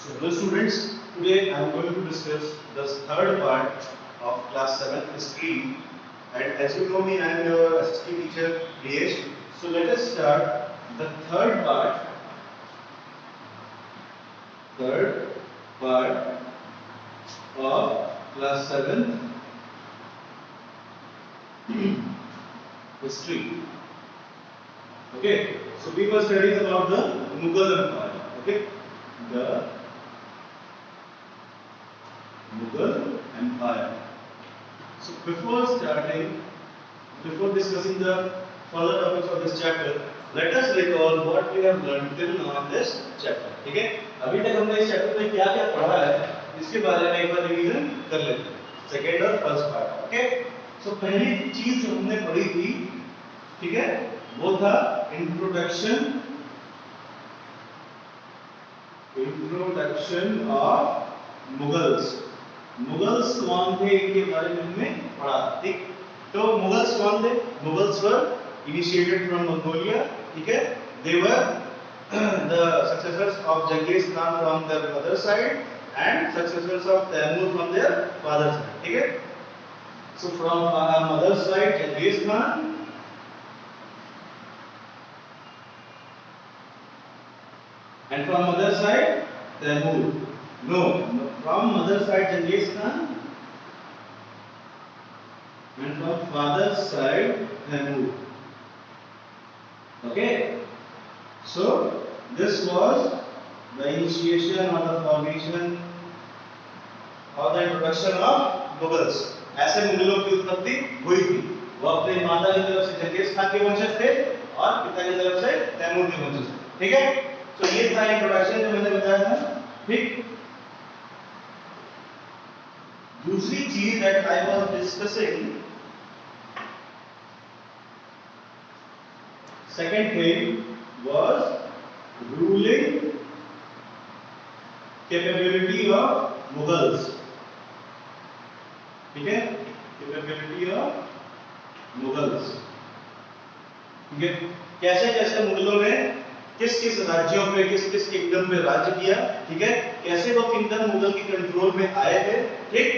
Hello students, today I am going to discuss the third part of class 7 history, and as you know me I am your assistant teacher Priyesh. So let us start the third part of class 7 history. Okay, so we were studying about the Mughal Empire. Okay, the Mughal Empire. So before discussing the further topics of this chapter, let us recall what we have learned till now in this chapter. ठीक है? अभी तक हमने इस chapter में क्या क्या पढ़ा है, इसके बारे में एक बार रिवीजन कर लेते हैं. सेकेंड और फर्स्ट पार्ट. ओके? सो पहली चीज जो हमने पढ़ी थी, ठीक है, वो था इंट्रोडक्शन ऑफ मुगल्स. मुगल्स कौन थे इनके बारे में हमने पढ़ा. ठीक, तो मुगल्स कौन थे? Mughals were initiated from Mongolia. ठीक है, they were the successors of Genghis Khan from their mother side and successors of Timur from their father side. ठीक है, so from mother side Genghis Khan and from mother side Taimur. No, from mother side Genghis Khan and from father side Taimur. Okay, so this was the initiation or the formation or the introduction of Mughals. ऐसे मुगलों की उत्पत्ति हुई थी. वो अपने माता की तरफ से जंगीज खान के वंशज थे और पिता की तरफ से तैमूर के वंशज थे. ठीक है, तो ये था इंट्रोडक्शन जो मैंने बताया था. ठीक, दूसरी चीज that I was discussing, second thing was ruling capability of Mughals. ठीक है, कैपेबिलिटी ऑफ मुगल्स. ठीक है, कैसे कैसे मुगलों ने किस किस राज्यों पे, किस किस किंगडम में राज्य किया. ठीक है, कैसे वो किंगडम मुगल की कंट्रोल में आए थे. ठीक,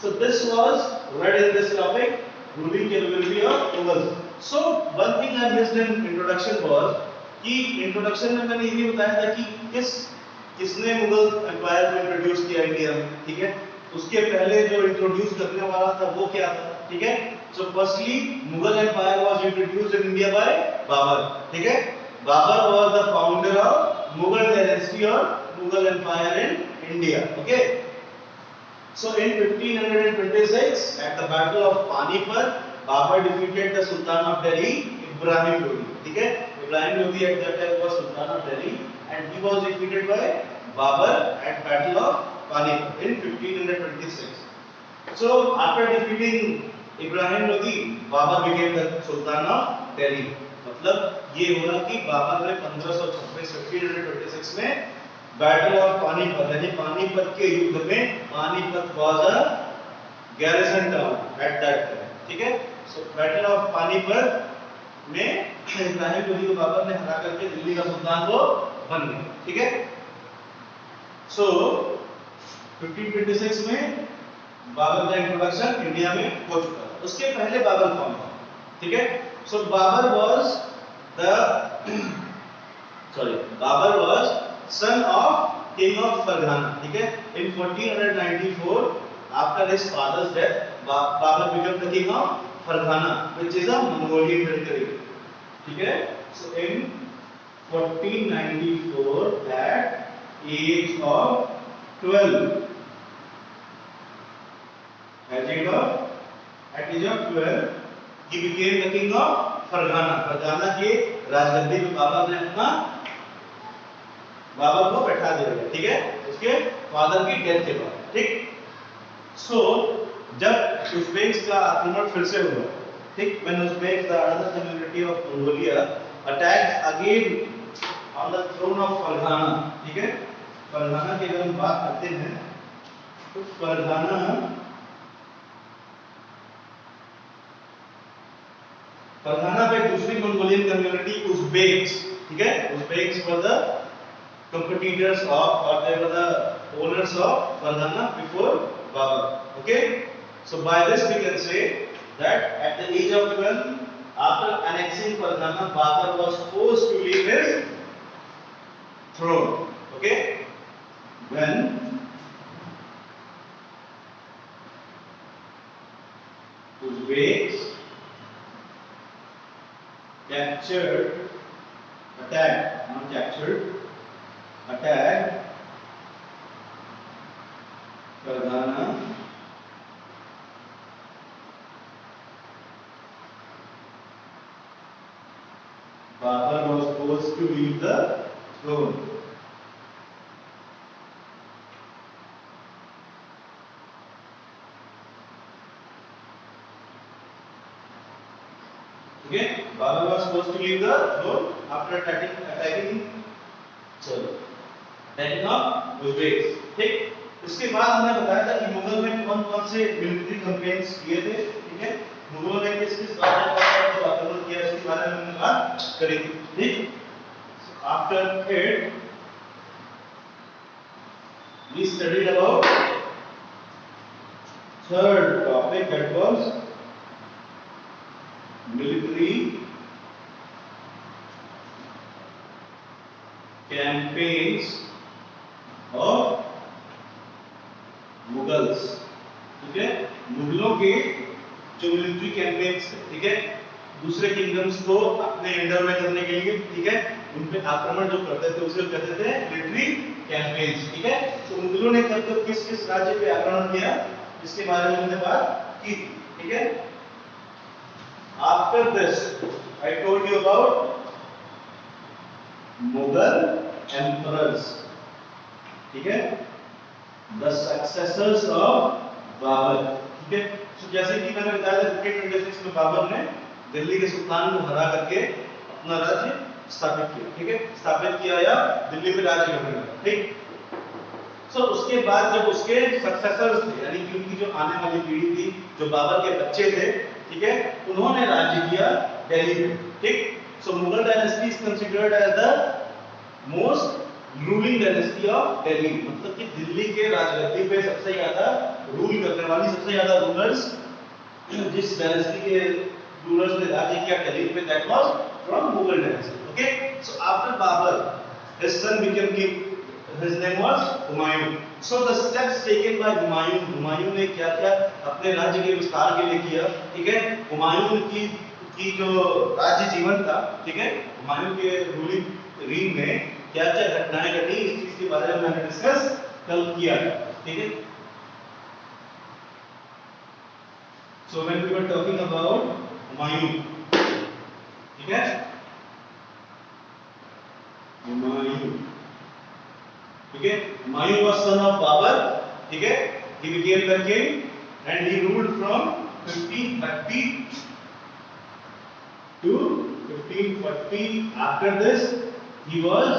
so this was red in this topic, ruling capability of Mughals. So one thing I missed in introduction was कि इंट्रोडक्शन में मैंने ये भी बताया था कि किसने मुगल एम्पायर को इंट्रोड्यूस किया इंडिया में. ठीक है, उसके पहले जो इंट्रोड्यूस करने वाला था वो क्या था. ठीक है, so firstly Mughal empire was introduced in India by Babur. ठीक है, Babur was the founder of Mughal dynasty or Mughal Empire in India. Okay. So in 1526, at the Battle of Panipat, Babur defeated the Sultan of Delhi, Ibrahim Lodi. ठीक है, Ibrahim Lodi at that time was Sultan of Delhi, and he was defeated by Babur at Battle of Panipat in 1526. So after defeating Ibrahim Lodi, Babur became the Sultan of Delhi. मतलब ये होना कि बाबर ने 1526 में battle of Panipat यानी पानीपत के युद्ध में, Panipat was a garrison town at that time. ठीक है, सो बैटल ऑफ पानीपत में इब्राहिम लोदी को बाबर ने हरा करके दिल्ली का सुल्तान वो बन गए. ठीक है, सो 1526 में बाबर का इंट्रोडक्शन इंडिया में हो चुका था. उसके पहले बाबर कौन था. ठीक है, so Babur was son of king of Farghana. ठीक है, in 1494 after his father's death Babur became the king of Farghana, which is a Mongolian territory. ठीक है, so in 1494 at age of 12 he became the king of Fergana. Fergana के राजगद्दी पे बाबर को बैठा दिया गया. ठीक है, उसके फादर की डेथ के बाद. ठीक, सो जब उज़्बेक्स का आक्रमण फिर से हुआ, ठीक, when Uzbeks, the other community of Mongolia, attacked again on the throne of Farghana. ठीक है, फरगाना की अगर हम बात करते हैं तो फरगाना पे दूसरी मंगोलियन कम्युनिटी उज़्बेक्स. ठीक है, Uzbeks were the competitors of, or they were the owners of Farghana before Babur. Okay, so by this we can say that at the age of 12, after annexing Farghana, Babur was forced to leave his throne. Okay, when Uzbeks captured, attacked, not captured, attacked Farghana, Babur was forced to leave the throne. Okay, Babur was supposed to leave the throne after attacking of Uzbeks. ठीक, इसके बाद हमने बताया था कि मुगल ने कौन कौन से मिलिट्री कैंपेन्स किए थे, ठीक है, मुगलों ने किस किस बात पर आक्रमण किया इसके बारे में हमने बात करी थी, ठीक। After it we studied about third topic, that was military campaigns of Mughals, ठीक है, मुगलों के जो मिलिट्री कैंपेन्स थे, ठीक है, दूसरे किंगडम्स को अपने अंडर में करने के लिए, ठीक है, उन पे आक्रमण जो करते थे उसे कहते थे मिलिट्री कैंपेन्स, ठीक है। तो मुगलों ने कब कब किस किस राज्य पे आक्रमण किया इसके बारे में हमने बात की, ठीक है। After this I told you about Mughal emperors, ठीक है, the successors of बाबर, ठीक है। तो जैसे कि मैंने बताया था 1526 में बाबर ने दिल्ली के सुल्तान को हरा करके अपना राज्य स्थापित किया, ठीक है, स्थापित किया या दिल्ली पे राज्य करने लगा, ठीक। सो उसके बाद जब उसके सक्सेसर्स थे, यानी कि उनकी जो आने वाली पीढ़ी थी, जो बाबर के बच्चे थे, ठीक है, उन्होंने राज्य किया दिल्ली पे, ठीक। So Mughal dynasty is considered as the most ruling dynasty of Delhi, मतलब कि दिल्ली के राजगद्दी पे सबसे ज्यादा रूल करने वाली, सबसे ज्यादा रूलर्स, जिस डायनेस्टी के रूलर्स ने राज्य किया दिल्ली पे, that was from Mughal dynasty, okay. So after Babur his son became king, his name was Humayun. So the steps taken by Humayun, Humayun ने क्या क्या अपने राज्य के विस्तार के लिए किया, ठीक है। हुमायूं की जो राज्य जीवन था, ठीक है, हुमायूं के रूलिंग रीन में क्या क्या घटनाएं घटी, इस चीज के बारे में मैंने डिस्कस कल किया, ठीक है। So when we were talking about Humayun, ठीक है, हुमायूं, ठीक है, Humayun was son of Babur, ठीक है, he became the king and he ruled from 1530 to 1540. After this he was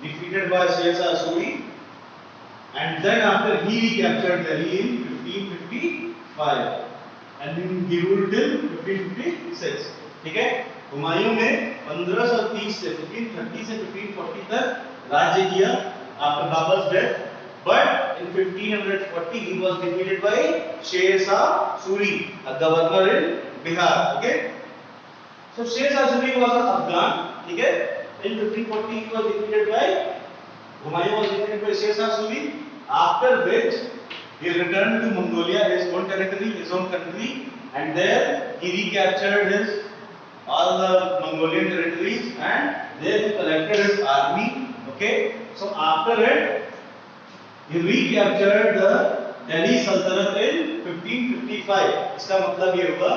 defeated by Sher Shah Suri, and then after he recaptured Delhi in 1555 and then he ruled till 1556, ठीक है। हुमायूं ने 1530 से 1530 से 1540 तक राज्य किया after Babur's death, but in 1540 he was defeated by Sher Shah Suri, a governor in Bihar, okay। So Sher Shah Suri was an Afghan, ठीक है। In 1540 he was defeated by Humayun was defeated by Sher Shah Suri, after which he returned to Mongolia, his own territory, his own country, and there he recaptured all the Mongolian territories, and there he collected his army, okay। So after it he recaptured the Delhi Sultanate in 1555। इसका मतलब ये हुआ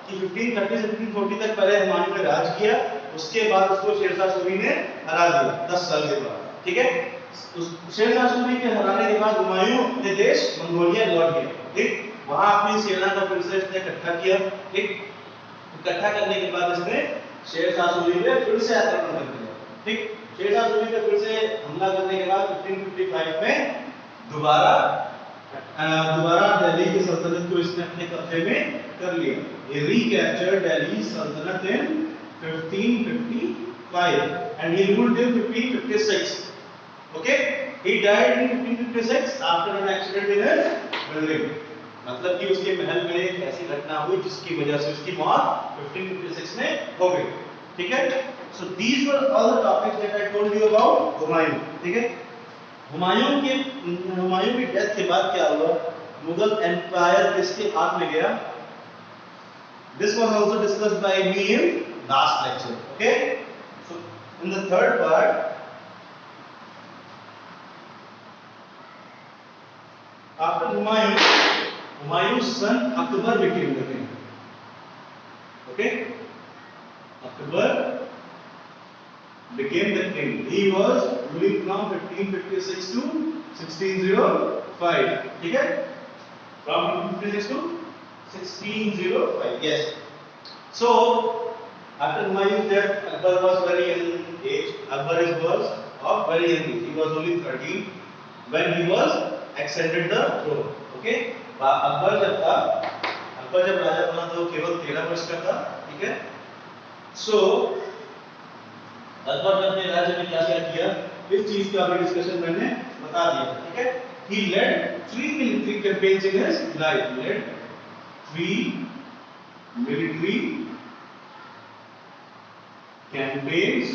कि 1530 से 1540 तक पहले हुमायूं ने राज किया, उसके बाद उसको शेर शाह सूरी ने हरा दिया 10 साल के बाद, ठीक है। शेर शाह सूरी के हराने के बाद हुमायूं अपने देश मंगोलिया लौट गया, ठीक। वहां अपनी सेना को फिर से इसने इकट्ठा किया, ठीक। इकट्ठा करने के बाद इसने शेर शाह सूरी पे फिर से आक्रमण कर दिया, ठीक। शेर शाह सूरी पे फिर से हमला करने के बाद 1555 में दोबारा दिल्ली की सल्तनत को इसने अपने कब्जे में कर लिया। He recaptured Delhi Sultanate in 1555, and he ruled till 1556. Okay, he died in 1556 after an accident in his building. मतलब कि उसके महल में एक ऐसी घटना हुई जिसकी वजह से उसकी मौत 1556 में हो गई. ठीक है. So these were all the topics that I told you about Humayun. ठीक है. हुमायूं की डेथ के बाद क्या हुआ? मुगल एम्पायर किसके हाथ में गया? This was also discussed by me in last lecture. Okay. So in the third part, after Humayun's son Akbar became the king. Okay. Akbar became the king. He was ruling from 1556 to 1605. ठीक है? From 1556 to 1605. Yes. So after Humayun's death, Akbar was very young in age. Akbar was of very young age. He was only 13 when he was ascended the throne. Okay. Akbar जब राजा बना तो केवल 13 वर्ष का था. ठीक है. So अकबर ने अपने राज्य में क्या क्या किया इस चीज का अभी डिस्कशन मैंने बता दिया. ठीक है. He led 3 military campaigns in his life. He led 3 military campaigns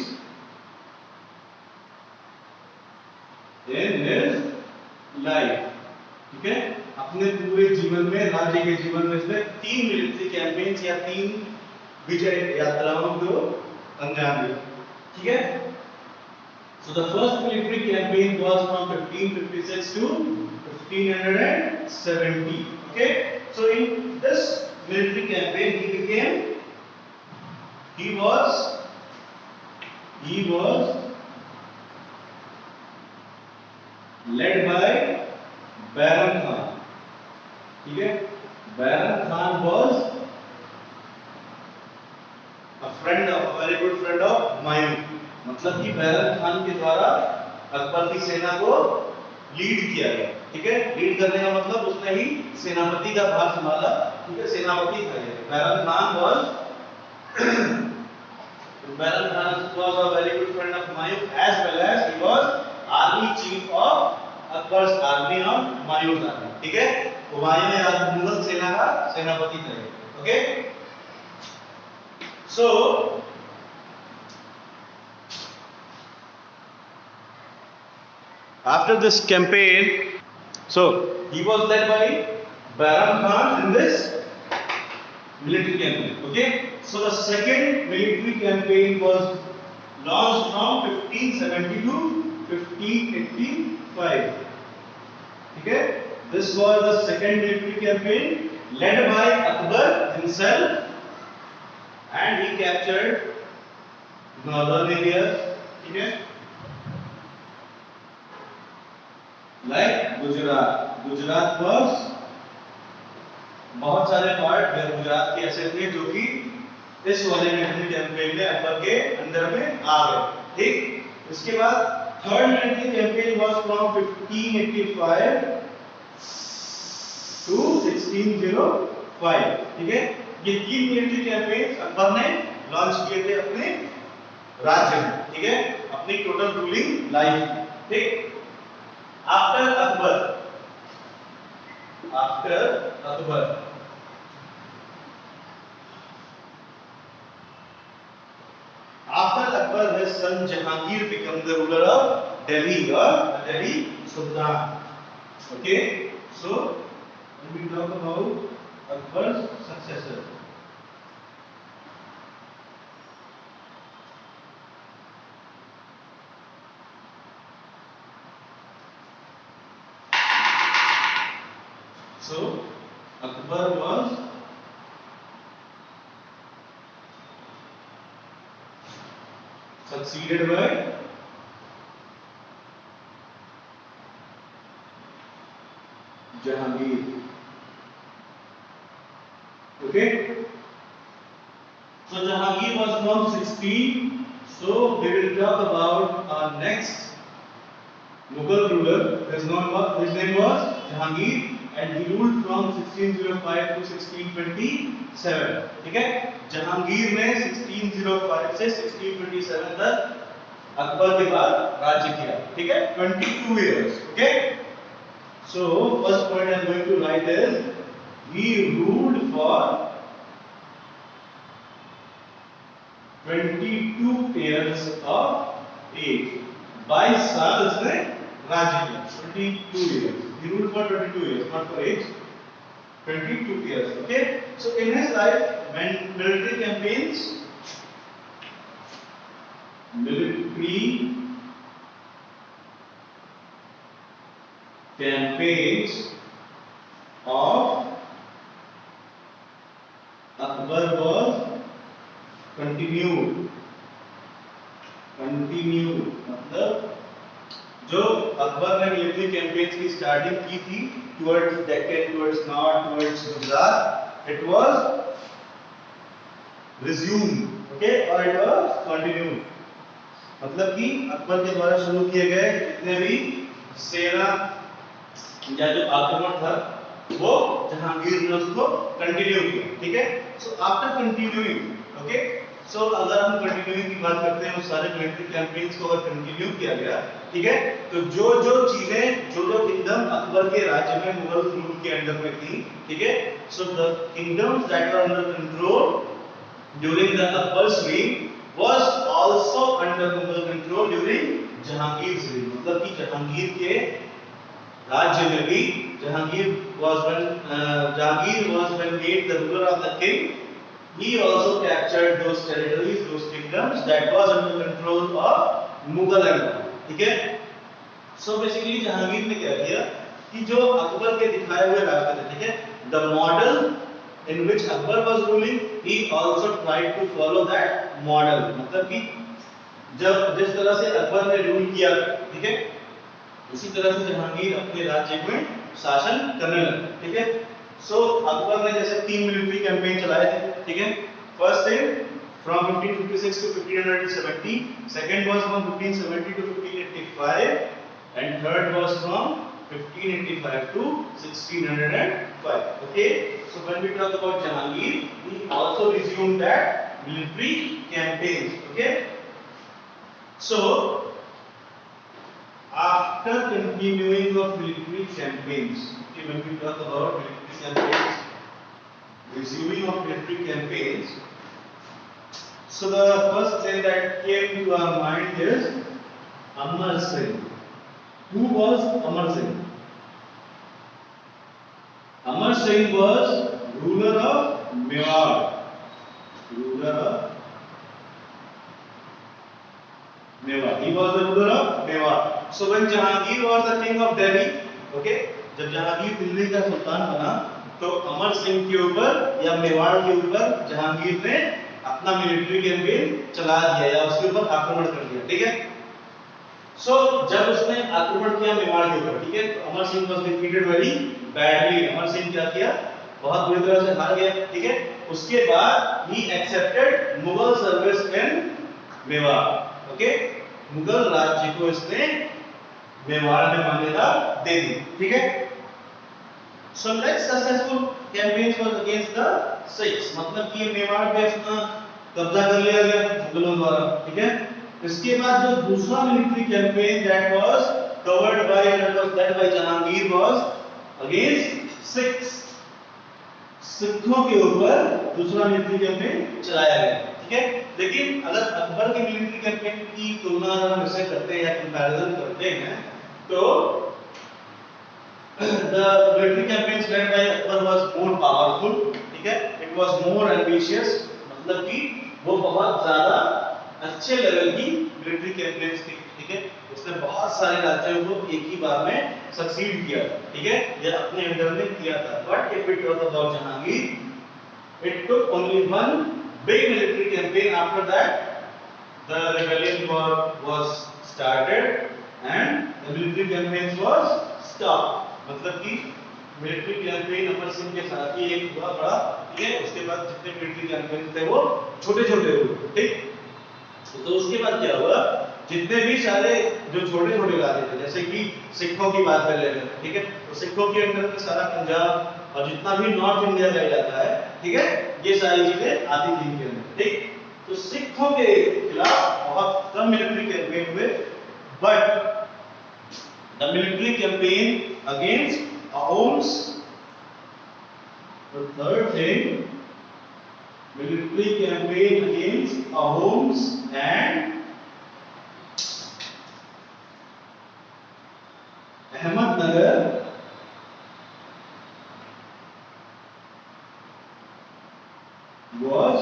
in his life. ठीक है. अपने पूरे जीवन में, राज्य के जीवन में इसने 3 मिलिट्री कैंपेन्स या 3 विजय यात्राओं को अंजाम दिया. ठीक है. So the first military campaign was from 1556 to 1570. Okay. So in this military campaign he was led by Baron Khan. ठीक है. Baron Khan was a very good friend of Humayun. मतलब कि बैरन खान के द्वारा अकबर की सेना को लीड किया गया. ठीक है. लीड करने का मतलब उसने ही सेनापति का भार संभाला. ठीक है. सेनापति था ये. Baron Khan was a very good friend of Humayun as well as he was army chief of Akbar's army और हुमायूं's army. ठीक है. हुमायूं ने मुगल सेना का सेनापति थे. Okay. So after this campaign, so he was led by Baron Khan in this military campaign. Okay. So the second military campaign was launched from 1570 to 1585. Okay. This was the second military campaign led by Akbar himself, and he captured northern areas. Okay. Like Gujarat was बहुत सारे part Gujarat के ऐसे थे जो कि इस वाले military campaign में अकबर के अंडर में आ गए. ठीक. इसके बाद third military campaign was from 1585 to 1605. ठीक है. ये 3 मिलिट्री कैंपेन अकबर ने लॉन्च किए थे अपने राज्य में. ठीक है. अपनी टोटल रूलिंग लाइफ. ठीक. After Akbar, his son Jahangir became the ruler of Delhi or Delhi Sultan. Okay. So when we talk about Akbar's successor, so Akbar was succeeded by Jahangir. Okay. So Jahangir was from 16. So we will talk about our next Mughal ruler. His name was Jahangir. and he ruled from 1605 to 1627. ठीक है, जहांगीर ने 1605 से 1627 तक अकबर के बाद राज्य किया। ठीक है, 22 years। Okay, so first point I'm going to write is he ruled for 22 years of age। 22 साल उसने राज्य किया। 22 years, he ruled for 22 years, not for age, 22 years। okay, so in his life when military campaigns of Akbar was continued मतलब जो अकबर ने military campaigns की starting की थी towards Deccan, towards north, towards Gujarat, it was resumed. Okay, और it was continued, मतलब कि अकबर के द्वारा शुरू किए गए जितने भी सेना या जो आक्रमण था वो जहांगीर ने उसको कंटिन्यू किया। ठीक है, सो आफ्टर कंटिन्यूइंग, ओके, सो अगर हम कंटिन्यूइंग की बात करते हैं, उस सारे मिलिट्री कैंपेन्स को अगर कंटिन्यू किया गया, ठीक है, तो जो जो चीजें, जो जो किंगडम अकबर के राज्य में मुगल रूल के अंडर में थी, ठीक है, so the kingdoms that were under control during the Akbar's reign was also under Mughal control during Jahangir reign। मतलब कि जहांगीर के राज्य में भी Jahangir was when made the ruler of the king, he also captured those territories, those kingdoms that was under control of Mughal empire। ठीक है, so basically Jahangir ने क्या किया कि जो अकबर के दिखाए हुए रास्ते थे, ठीक है, the model in which Akbar was ruling, he also tried to follow that model। मतलब कि जब जिस तरह से अकबर ने रूल किया, ठीक है, उसी तरह से जहांगीर अपने राज्य में शासन करने लगा। ठीक है, सो अकबर ने जैसे 3 मिलिट्री कैंपेन चलाए थे। ठीक है, first thing from 1556 to 1570, second was from 1570 to 1585 and third was from 1585 to 1605। Okay, so when we talk about Jahangir, he also resumed that military campaigns। okay, so after continuing of military campaigns, okay, when we talk about military campaigns, resuming of military campaigns, so the first thing that came to our mind is Amar Singh। Who was Amar Singh? Amar Singh was ruler of Mewar। Ruler of Mewar, he was the ruler of Mewar। So when Jahangir was the king of Delhi, okay, जब जहांगीर दिल्ली का सुल्तान बना तो अमर सिंह के ऊपर या मेवाड़ के ऊपर जहांगीर ने अपना मिलिट्री कैंपेन चला दिया या उसके ऊपर आक्रमण कर दिया। ठीक है, सो जब उसने आक्रमण किया मेवाड़ के ऊपर, ठीक है, तो Amar Singh was defeated very badly. Amar Singh क्या किया, बहुत बुरी तरह से हार गया। ठीक है, उसके बाद he accepted Mughal service in Mewar. Okay, Mughal राज्य को इसने मेवाड़ में मान्यता दे दी। ठीक है, so next successful campaigns was against the Sikhs, मतलब कि मेवाड़ पे अपना कब्जा कर लिया गया मुगलों द्वारा। ठीक है, इसके बाद जो दूसरा military campaign that was covered by that was led by Jahangir was against Sikhs. सिखों के ऊपर दूसरा मिलिट्री कैंपेन चलाया गया। ठीक है, लेकिन अगर अकबर के मिलिट्री कैंपेन की तुलना अगर हम इससे करते हैं या कंपैरिजन करते हैं तो the military campaigns led by Akbar was more powerful। ठीक है, it was more ambitious, मतलब कि वो बहुत ज्यादा अच्छे लेवल की मिलिट्री कैंपेन्स थी। ठीक है, उसने बहुत सारे राज्यों को एक ही बार में सक्सीड किया। ठीक है, या अपने अंडर में किया था। But if it was about Jahangir, it took only one big military campaign। After that the rebellion was started and the military campaigns was stopped। मतलब कि मिलिट्री कैंपेन अमर सिंह के साथ ही एक हुआ बड़ा। ठीक है, उसके बाद जितने मिलिट्री कैंपेन थे वो छोटे छोटे हुए। ठीक, तो उसके बाद क्या हुआ जितने भी सारे जो छोटे छोटे राज्य थे, जैसे कि सिखों की बात कर ले रहे हैं, ठीक है, तो सिखों के अंदर में सारा पंजाब और जितना भी नॉर्थ इंडिया कहा जाता है, ठीक है, ये सारी चीजें आती थी इनके अंदर, ठीक। तो सिखों के खिलाफ बहुत कम मिलिट्री कैंपेन हुए, but the military campaign against Ahoms, the third thing, military campaign against Ahoms and Ahmednagar was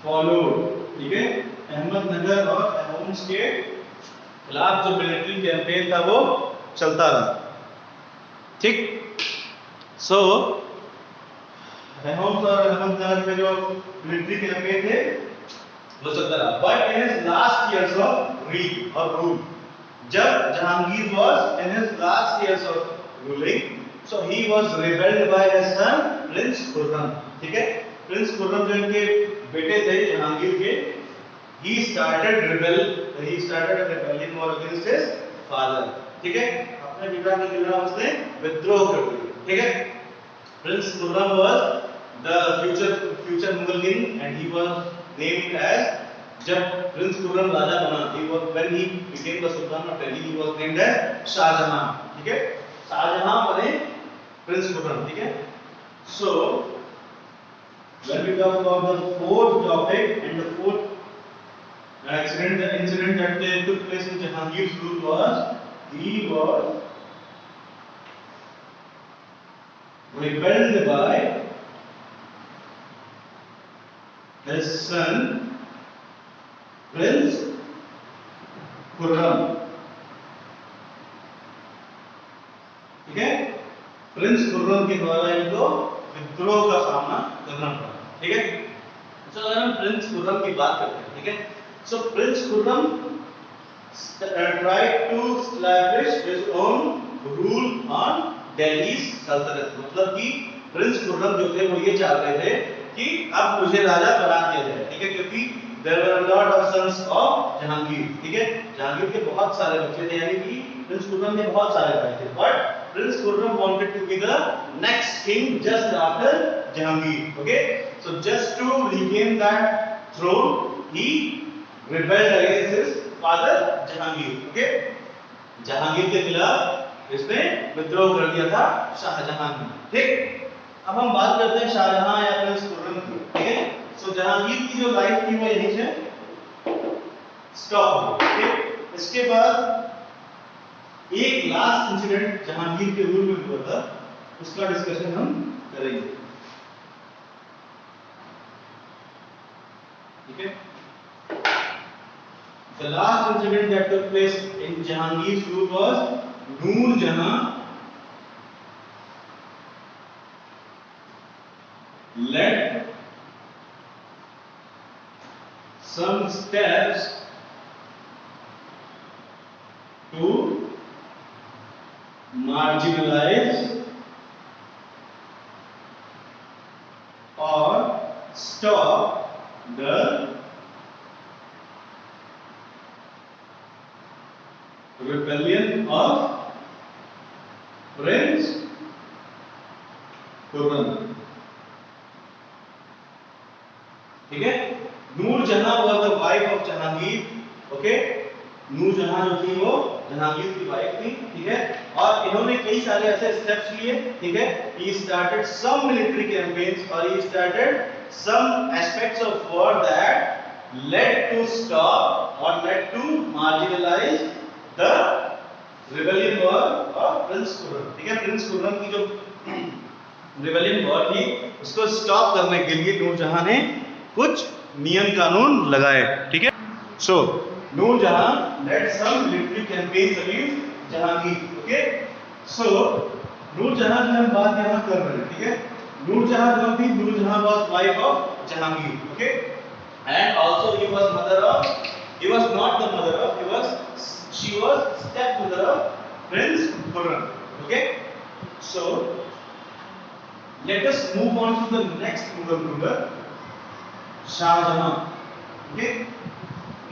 followed, ठीक है। अहमदनगर और अहोम्स के खिलाफ जो मिलिट्री कैंपेन था वो चलता रहा, ठीक। सो अहोम्स और अहमदनगर में जो मिलिट्री कैंपेन थे वो चलता रहा, but in his last years of rule, जब Jahangir was in his last years of ruling, so he was rebelled by his son Prince Khurram, ठीक है। प्रिंस खुर्रम जो इनके बेटे थे जहांगीर के, he started a rebellion war against his father, ठीक है। अपने पिता के खिलाफ उसने विद्रोह कर दिया, ठीक है। Prince Khurram was the future Mughal king and he was named as, जब प्रिंस खुर्रम राजा बना, when he became the sultan of Delhi, he was named as Shahjahan, ठीक है। शाहजहां बने प्रिंस खुर्रम, ठीक है। So when we talk about the fourth topic and the fourth incident that took place in Jahangir's rule was, he was rebelled by his son Prince Khurram, ठीक है। Prince Khurram के द्वारा इनको विद्रोह का सामना करना पड़ा, ठीक है। तो अगर हम प्रिंस खुर्रम की बात करते हैं, ठीक है, so prince Khurram tried to establish his own rule on Delhi सल्तनत, मतलब कि प्रिंस खुर्रम जो थे वो ये चाह रहे थे कि अब मुझे राजा बना दिया जाए, ठीक है, क्योंकि there were a lot of sons of Jahangir, ठीक है। जहांगीर के बहुत सारे बच्चे थे, यानी कि प्रिंस खुर्रम के बहुत सारे भाई थे, but Prince Khurram wanted to be the next king just after Jahangir, okay, so just to regain that throne he rebelled against his father Jahangir, okay। Jahangir के खिलाफ इसने विद्रोह कर दिया था शाहजहां ने, ठीक। अब हम बात करते हैं शाहजहां या प्रिंस खुर्रम की, ठीक है। सो जहांगीर की जो लाइफ थी वो यहीं से स्टॉप हो गई, ठीक। इसके बाद एक लास्ट इंसिडेंट जहांगीर के रूल में हुआ था, उसका डिस्कशन हम करेंगे, ठीक है। The last incident that took place in Jahangir's rule was Noor Jahan led some steps to marginalize or stop the rebellion of Prince Khurram, ठीक है। नूर जहां was the wife of Jahangir, okay। नूर जहां जो थी वो जहांगीर की वाइफ थी, ठीक है। और इन्होंने कई सारे ऐसे स्टेप्स लिए, ठीक है। He started some military campaigns or he started some aspects of war that led to stop or led to marginalize the rebellion war of Prince Khurram, ठीक है। प्रिंस खुर्रम की जो रिबेलियन वॉर थी उसको स्टॉप करने के लिए नूरजहां ने कुछ नियम कानून लगाए, ठीक है। सो Noor Jahan led some military campaigns against Jahangir, okay। So Noor Jahan की हम बात यहाँ कर रहे हैं, ठीक है। नूरजहां जो थी, Noor Jahan was wife of Jahangir, okay, and also he was not the mother of, she was stepmother of Prince Khurram, okay। So let us move on to the next Mughal ruler, Shah Jahan, okay।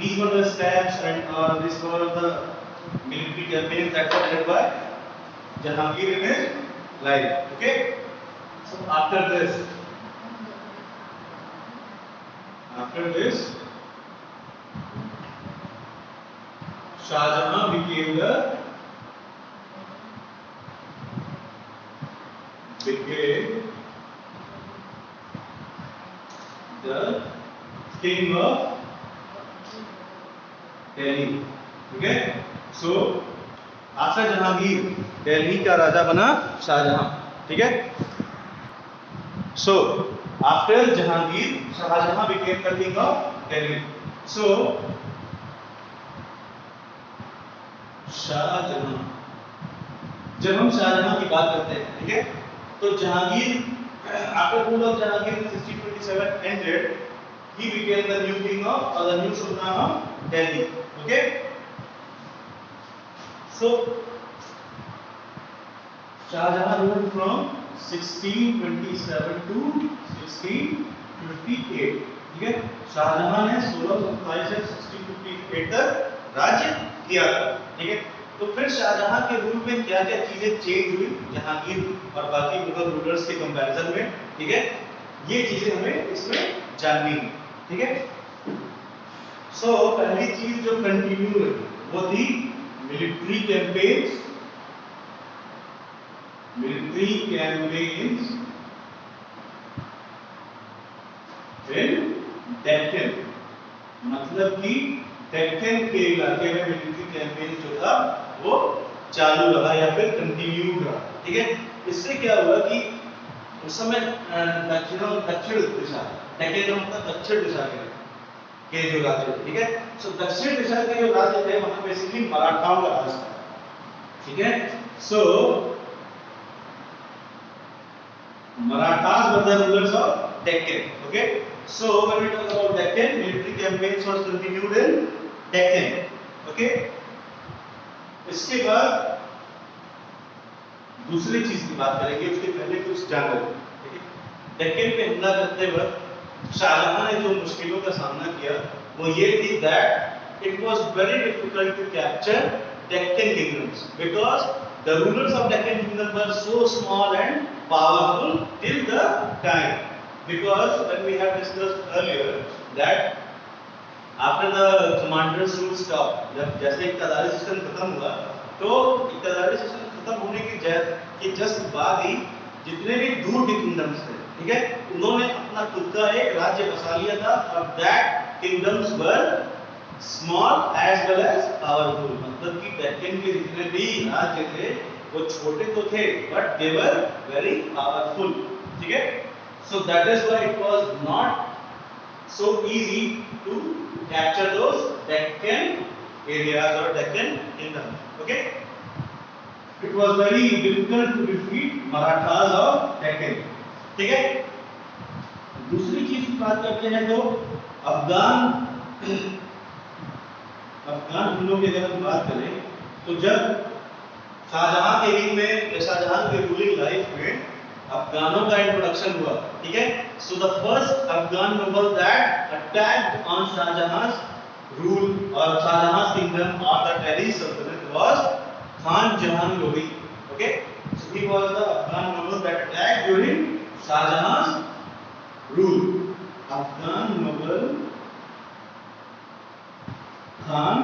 these were the steps and these were the military campaigns that were led by Jahangir in his life. Okay, so after this Shah Jahan became the king of Delhi. Okay, so after Jahangir Delhi का राजा बना शाहजहां. ठीक है, so after Jahangir Shahjahan became the king of Delhi. So Shahjahan, जब हम शाहजहां की बात करते हैं, ठीक है, तो Jahangir after rule of Jahangir in 1627 ended, he became the new king of or the new sultan of Delhi. Okay, so Shahjahan ruled from 1627 to 1658. ठीक है, शाहजहां ने 1627 से 1658 तक राज्य किया था. ठीक है, तो फिर शाहजहां के रूल में क्या क्या चीजें चेंज हुई जहांगीर और बाकी मुगल रूलर्स के कंपैरिजन में. ठीक है, ये चीजें हमें इसमें जाननी है. ठीक है, सो पहली चीज जो कंटिन्यू है वो थी मिलिट्री कैंपेन्स इन डेक्कन. मतलब कि डेक्कन के इलाके में मिलिट्री कैंपेन जो था वो चालू रहा या फिर कंटिन्यू रहा. ठीक है, इससे क्या हुआ कि उस समय दक्षिण दिशा, डेक्कन का मतलब दक्षिण दिशा के जो राज्य थे. ठीक है, सो दक्षिण दिशा के जो राज्य थे वहां बेसिकली मराठाओं का राज था. ठीक है, सो Marathas were the rulers of Deccan. Okay, so when we talk about Deccan, military campaigns was continued in Deccan. Okay, इसके बाद दूसरी चीज की बात करेंगे, उसके पहले कुछ जान लो. ठीक है, डेक्कन पे हमला करते वक्त शाहजहां ने जो मुश्किलों का सामना किया वो ये थी that it was very difficult to capture Deccan kingdoms because the rulers of Deccan kingdom were so small and powerful till the time, because when we have discussed earlier that after the commanders rule stopped, जब जैसे इक्तदारी system खत्म हुआ तो इक्तदारी system खत्म होने के just बाद ही जितने भी दूर के किंगडम्स थे, ठीक है, उन्होंने अपना खुद का एक राज्य बसा लिया था और that kingdoms were small as well as powerful. मतलब कि डेक्कन के जितने भी राज्य थे वो छोटे तो थे but they were very powerful. ठीक है, so that is why it was not so easy to capture those Deccan areas और Deccan kingdom. Okay, it was very difficult to defeat Marathas of Deccan. ठीक है, दूसरी चीज की बात करते हैं तो अफगान हमलों की अगर हम बात करें तो जब शाहजहां के रिंग में, शाहजहां के रूलिंग लाइफ में अफगानों का इंट्रोडक्शन हुआ. ठीक है, so the first Afghan noble that attacked on Shah Jahan's rule और Shah Jahan's kingdom of the Delhi सल्तनत was Khan Jahan Lodi. Okay, so he was the Afghan noble that attacked during Shah Jahan's rule. Afghan noble Khan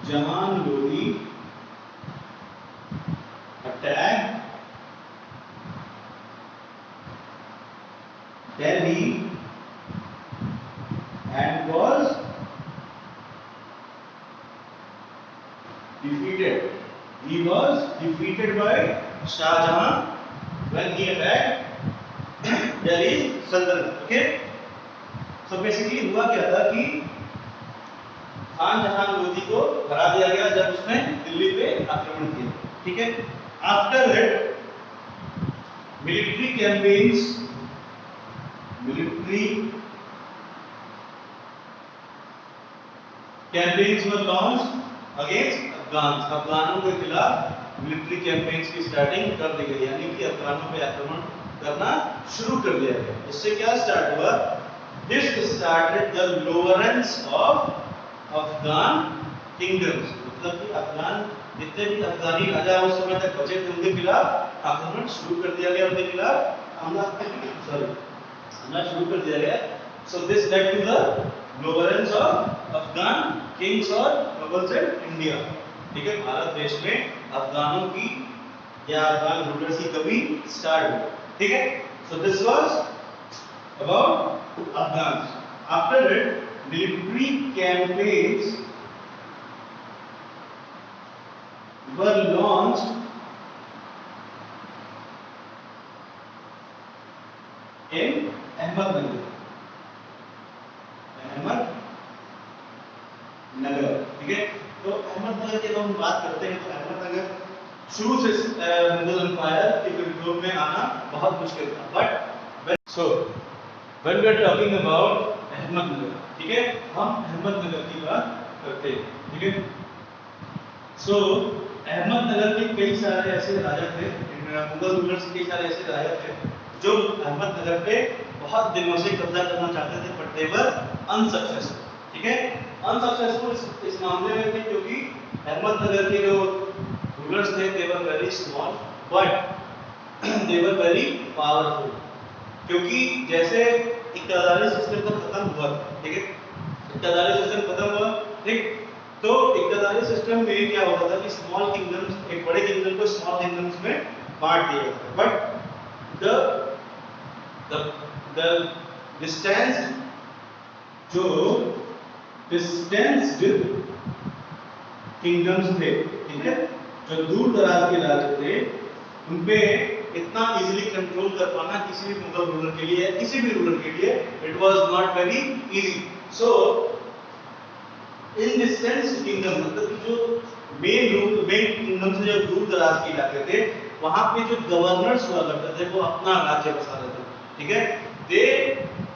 Jahan Lodi attacked Delhi and was defeated. He was defeated by Shah Jahan when he attacked Delhi Sultanate. Okay, so basically हुआ क्या था कि खान जहान लोधी को हरा दिया गया जब उसने दिल्ली पे आक्रमण किया. ठीक है, after that military campaigns were launched against Afghans. अफगानों के खिलाफ मिलिट्री कैंपेन्स की स्टार्टिंग कर दी गई, यानी कि अफगानों पे आक्रमण करना शुरू कर दिया गया. इससे क्या स्टार्ट हुआ This started the lowerance of Afghan kingdoms. मतलब कि अफगान जितने भी अफगानी राजा उस समय तक बचे थे उनके खिलाफ आक्रमण शुरू कर दिया गया, उनके खिलाफ हमला शुरू कर दिया गया. So this led to the lowerance of Afghan kings or nobles in India. ठीक है, भारत देश में अफगानों की या अफगान रूलर्स की कमी स्टार्ट हुई. ठीक है, so this was about Afghans. After it, military campaigns were launched in Ahmednagar. ठीक है, तो अहमदनगर की जब हम बात करते हैं तो अहमदनगर शुरू से मुगल एम्पायर के कंट्रोल में आना बहुत मुश्किल था. But so when we are talking about Ahmadnagar, ठीक है, हम अहमदनगर की बात करते हैं. ठीक है, सो अहमदनगर के कई सारे ऐसे राजा थे, मुगल रूलर्स कई सारे ऐसे राजा थे जो अहमदनगर पे बहुत दिनों से कब्जा करना चाहते थे, बट दे वर अनसक्सेसफुल. ठीक है, अनसक्सेसफुल इस मामले में थे क्योंकि अहमदनगर के जो रूलर्स थे they were very small but they were very powerful. क्योंकि जैसे इक्तदारी सिस्टम तो खत्म हुआ, ठीक है, इक्तदारी सिस्टम खत्म हुआ, ठीक, तो इक्तदारी सिस्टम में क्या होता था कि स्मॉल किंगडम्स, एक बड़े किंगडम को स्मॉल किंगडम्स में बांट दिया जाता है. बट द डिस्टेंस जो डिस्टेंस्ड किंगडम्स थे, ठीक है, जो दूर दराज के राज्य थे, उनपे इतना इजीली कंट्रोल कर पाना किसी भी मुगल रूलर के लिए, किसी भी रूलर के लिए it was not very easy. So in distance kingdom मतलब कि जो मेन किंगडम से जो दूर दराज के इलाके थे वहां पे जो गवर्नर्स हुआ करते थे वो अपना राज्य बसा रहे थे. ठीक है, दे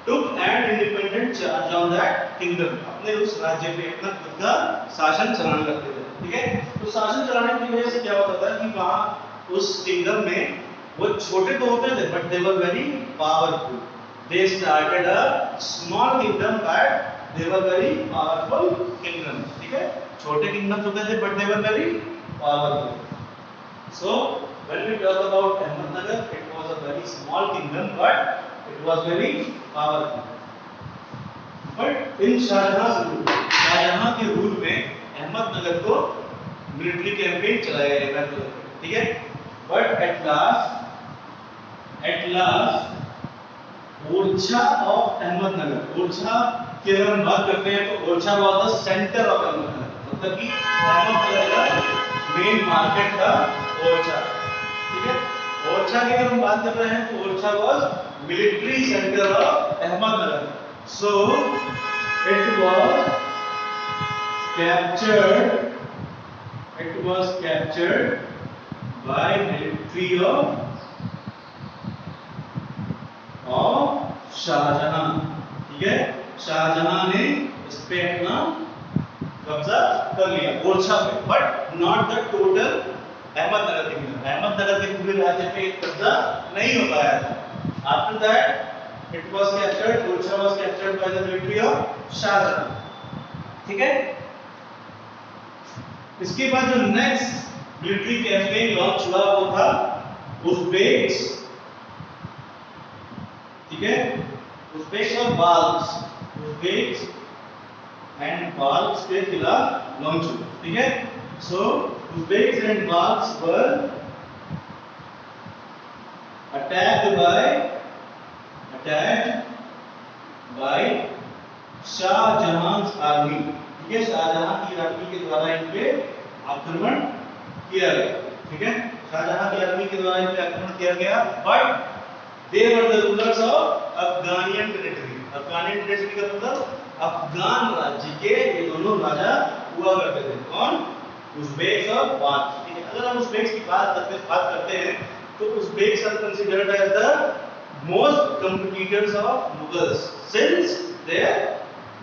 took an independent charge on that kingdom. अपने उस राज्य पे अपना खुद का शासन चलाने लगते थे. ठीक है, तो शासन चलाने की वजह से क्या होता था कि वहां उस किंगडम में वो छोटे तो होते थे but they were very powerful. They started a small kingdom but they were very powerful kingdom. ठीक है, छोटे किंगडम्स होते थे but they were very powerful. So when we talk about Ahmednagar, it was a very small kingdom but it was very powerful. But in Shahjahan के rule में अहमदनगर को military campaign चलाया गया. ठीक है, but at last Orchha of Ahmednagar, Orchha की अगर हम बात करते हैं तो Orchha was the centre of Ahmednagar. मतलब कि अहमदनगर का मेन मार्केट था ओरछा. ठीक है, ओरछा की अगर हम बात कर रहे हैं तो Orchha was military centre of Ahmadnagar. So it was captured by military of Shahjahan. ठीक है, शाहजहां ने इस पे अपना कब्जा कर लिया ओरछा पे, but not the total Ahmadnagar kingdom. Ahmadnagar के पूरे राज्य पे कब्जा नहीं हो पाया था. After that it was captured, Orchha was captured by the military of Shahjahan. ठीक है, इसके बाद जो नेक्स्ट मिलिट्री कैंपेन लॉन्च हुआ वो था उज़्बेक्स. ठीक है, उज़्बेक्स और बाल्ख्स, उज़्बेक्स एंड बाल्ख्स के खिलाफ लॉन्च हुआ. ठीक है, so Uzbeks and Balkhs were attacked by Shah Jahan's army. ठीक है, शाहजहां की आर्मी के द्वारा इन पे आक्रमण किया गया. ठीक है, शाहजहां की आर्मी के द्वारा इन पे आक्रमण किया गया. But they were the rulers of Afghanian territory. Afghanian territory का मतलब अफगान राज्य के ये दोनों राजा हुआ करते थे. कौन? उज़्बेक्स और बाल्ख. ठीक है, अगर हम उज़्बेक्स की बात करते हैं तो Uzbeks are considered as the most competitors of Mughals since their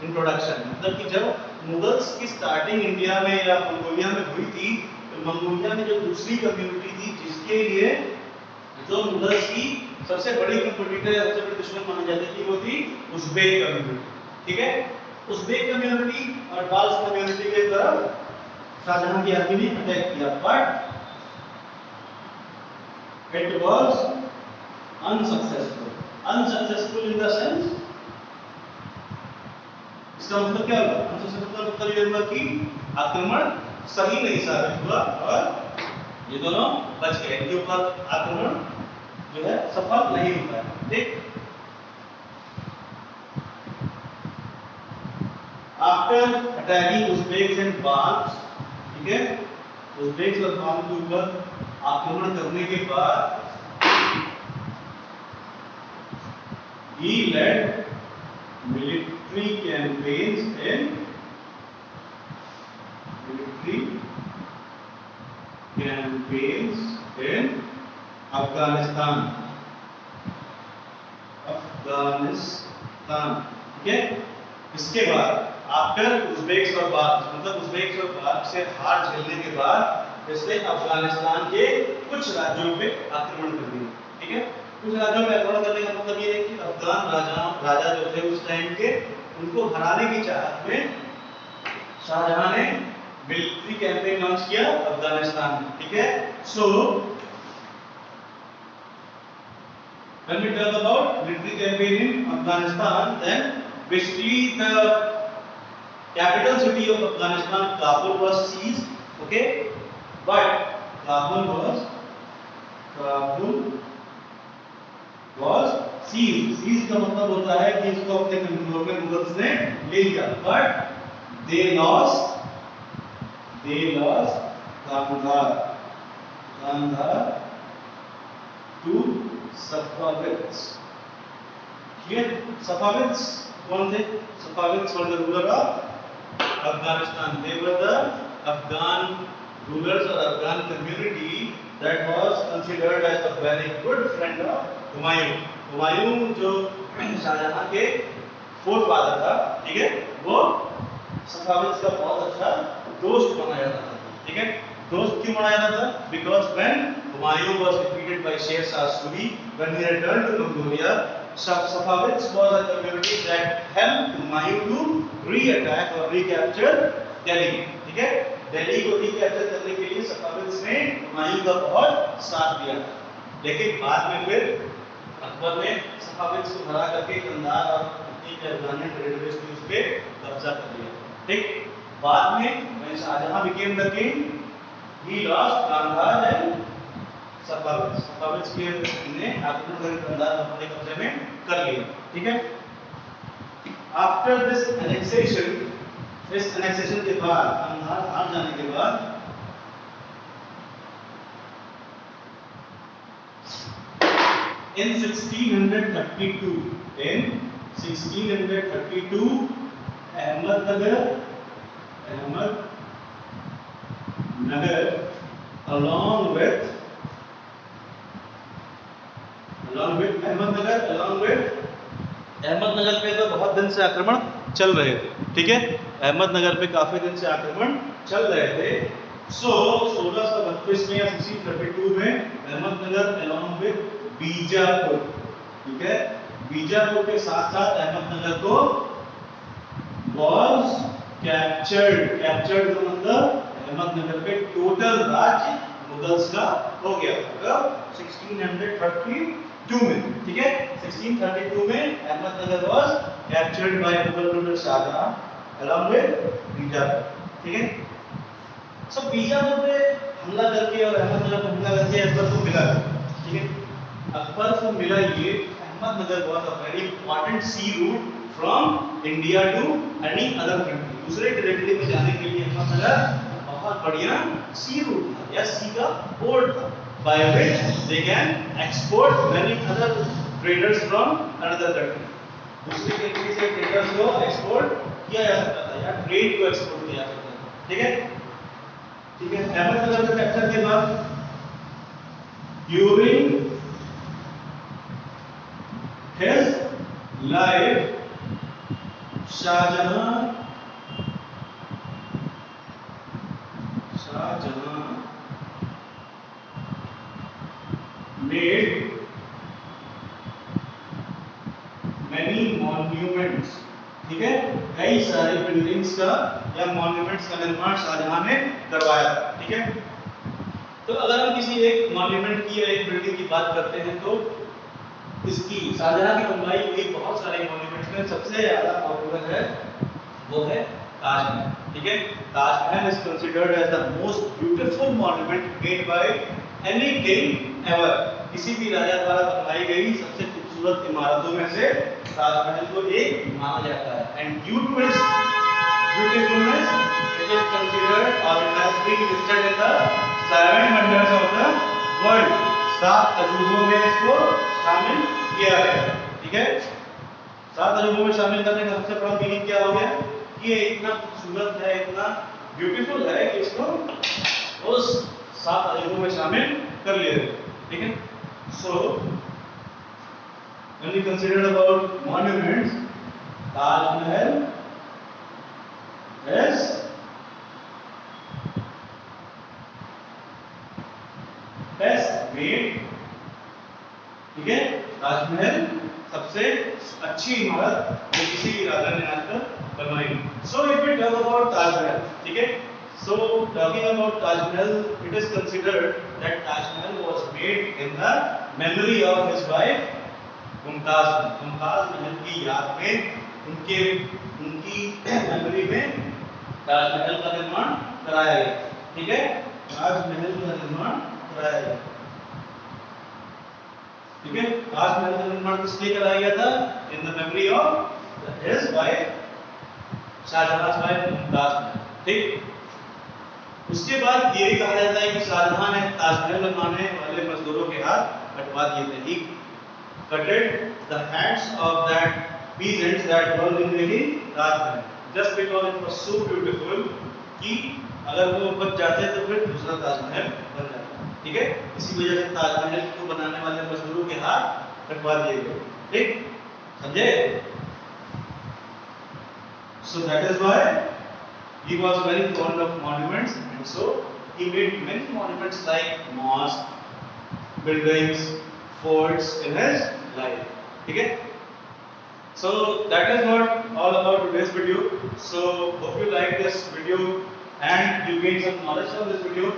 introduction. मतलब कि जब मुगल्स की स्टार्टिंग इंडिया में या मंगोलिया में हुई थी तो मंगोलिया में जो दूसरी कम्युनिटी थी जिसके लिए जो मुगल्स की सबसे बड़ी कंपटीटर या सबसे बड़ी दुश्मन मानी जाती थी वो थी उज़्बेक कम्युनिटी, ठीक है। उज़्बेक कम्युनिटी और बाल्स कम्युनिटी के तरफ शाहजहां की आर्मी ने अटैक किया, but it was unsuccessful in the sense, इसका मतलब क्या हुआ? अनसक्सेसफुल का मतलब ये हुआ कि आक्रमण सही नहीं साबित हुआ और ये दोनों बच गए, इनके ऊपर आक्रमण जो है सफल नहीं हुआ है, ठीक। आफ्टर अटैकिंग उज़्बेक्स एंड बाल्स, ठीक है, उज़्बेक्स और बाल्स के ऊपर आक्रमण करने के बाद he led military campaigns in Afghanistan, ठीक है। इसके बाद आफ्टर उज़्बेक्स और बाल्स, मतलब उज़्बेक्स और बाल्स से हार झेलने के बाद इसने अफगानिस्तान के कुछ राज्यों पे आक्रमण कर दिया, ठीक है। कुछ राज्यों में आक्रमण करने का मतलब ये है कि अफगान राजा जो थे उस टाइम के, उनको हराने की चाहत में शाहजहां ने मिलिट्री कैंपेन लॉन्च किया अफगानिस्तान में, ठीक है। सो when we talk about military campaign in Afghanistan, then basically the capital city of Afghanistan, Kabul, was seized, okay, but Kabul was seized का मतलब होता है कि इसको अपने कंट्रोल में मुगल्स ने ले लिया, but they lost Kandahar to Safavids, ठीक है। Safavids कौन थे? Safavids were the ruler of Afghanistan. They were the Afghan rulers or Afghan community that was considered as a very good friend of Humayun. Humayun जो शाहजहां के fourth father था, ठीक है, वो सफाविद्स का बहुत अच्छा दोस्त माना जाता था, ठीक है। दोस्त क्यों माना जाता था? Because when Humayun was defeated by Sher Shah Suri, when he returned to Mongolia, Safavids was a community that helped Humayun to re-attack or recapture Delhi, ठीक है। दिल्ली को रिकैप्चर करने के लिए सफाविद्स ने हुमायूं का बहुत साथ दिया, लेकिन बाद में फिर अकबर ने सफाविद्स को हरा करके कंधार और अफगानिस्तान टेरिटरीज पे उस पे कब्जा कर लिया, ठीक। बाद में when Shahjahan became the king, he lost Kandahar and Safavids के ने आक्रमण करके कंधार अपने कब्जे में कर लिया, ठीक है। After this annexation, इस annexation के बाद, कंधार हार जाने के बाद, in 1632, Ahmednagar along with Ahmednagar पे तो बहुत दिन से आक्रमण चल रहे थे, ठीक है। अहमदनगर पे काफी दिन से आक्रमण चल रहे थे। सो 1632 में या 1632 में अहमदनगर along with बीजापुर, ठीक है, बीजापुर के साथ साथ अहमदनगर को was captured का मतलब अहमदनगर पे टोटल राज्य मुगल्स का हो गया था 1632 में, ठीक है। 1632 में Ahmadnagar was captured by Mughal ruler Shahjahan along with Bijapur, ठीक है। सब बीजापुर पे हमला करके और अहमदनगर पे हमला करके अकबर को मिला, ठीक है। अकबर को मिला ये Ahmednagar was a very important sea route from India to any other country, दूसरे टेरिटरी में जाने के लिए अहमदनगर बहुत बढ़िया सी रूट था या सी का पोर्ट था, by which they can export many other traders from another country, दूसरी कंट्री से ट्रेडर्स को एक्सपोर्ट किया जा सकता था या ट्रेड को एक्सपोर्ट किया जा सकता था, ठीक है। ठीक है, अहमदनगर के कैप्चर के बाद during his life Shahjahan made many monuments, ठीक है, कई सारे बिल्डिंग्स का या मॉन्यूमेंट्स का निर्माण शाहजहां ने करवाया, ठीक है। तो अगर हम किसी एक मॉन्यूमेंट की या एक बिल्डिंग की बात करते हैं तो इसकी शाहजहां की बनवाई हुई बहुत सारे मॉन्यूमेंट्स में सबसे ज्यादा पॉपुलर है वो है ताजमहल, ठीक है। Taj Mahal is considered as the most beautiful monument made by any king ever, किसी भी राजा द्वारा बनवाई गई सबसे खूबसूरत इमारतों में से ताजमहल को एक माना जाता है। And due to its beautifulness it is considered और it has been listed in the 7 wonders of the world, 7 अजूबों में इसको शामिल किया गया, ठीक है। 7 अजूबों में शामिल करने का सबसे बड़ा मीनिंग क्या हो गया कि ये इतना खूबसूरत है, इतना ब्यूटीफुल है कि इसको उस 7 अजूबों में शामिल कर लिया गया, ठीक है। सो when we consider about monuments, Taj Mahal is best made, ठीक है। ताजमहल सबसे अच्छी इमारत जो किसी भी राजा ने आज तक बनवाई। So if we talk about Taj Mahal, ठीक है, so talking about Taj Mahal, it is considered that Taj Mahal was made in the memory of his wife Mumtaz Mahal की याद में, उनकी मेमोरी में ताजमहल का निर्माण कराया गया, ठीक है। ताजमहल का निर्माण कराया गया, ठीक है। ताजमहल का निर्माण किस लिए कराया गया था? In the memory of his wife, Shahjahan wife Mumtaz Mahal, ठीक। उसके बाद ये भी कहा जाता है कि शाहजहां ने ताजमहल बनवाने वाले मजदूरों के हाथ कटवा दिए थे, ठीक, cutted the heads of that peasants that were in the Rajmahal, just because it was so beautiful कि अगर वो बच जाते तो फिर दूसरा ताजमहल बन जाता, ठीक है। इसी वजह से ताजमहल को बनाने वाले मजदूरों के हाथ कटवा दिए गए, ठीक, समझे। So that is why he was very fond of monuments, and so he made many monuments like mosques, buildings, forts in his life, ठीक है। So that is what all about today's video. So hope you like this video and you gain some knowledge from this video.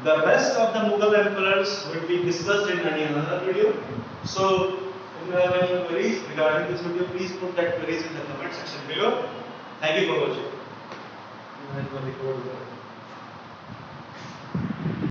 The rest of the Mughal emperors will be discussed in another video. So if you have any queries regarding this video, please put that queries in the comment section below. Thank you for watching.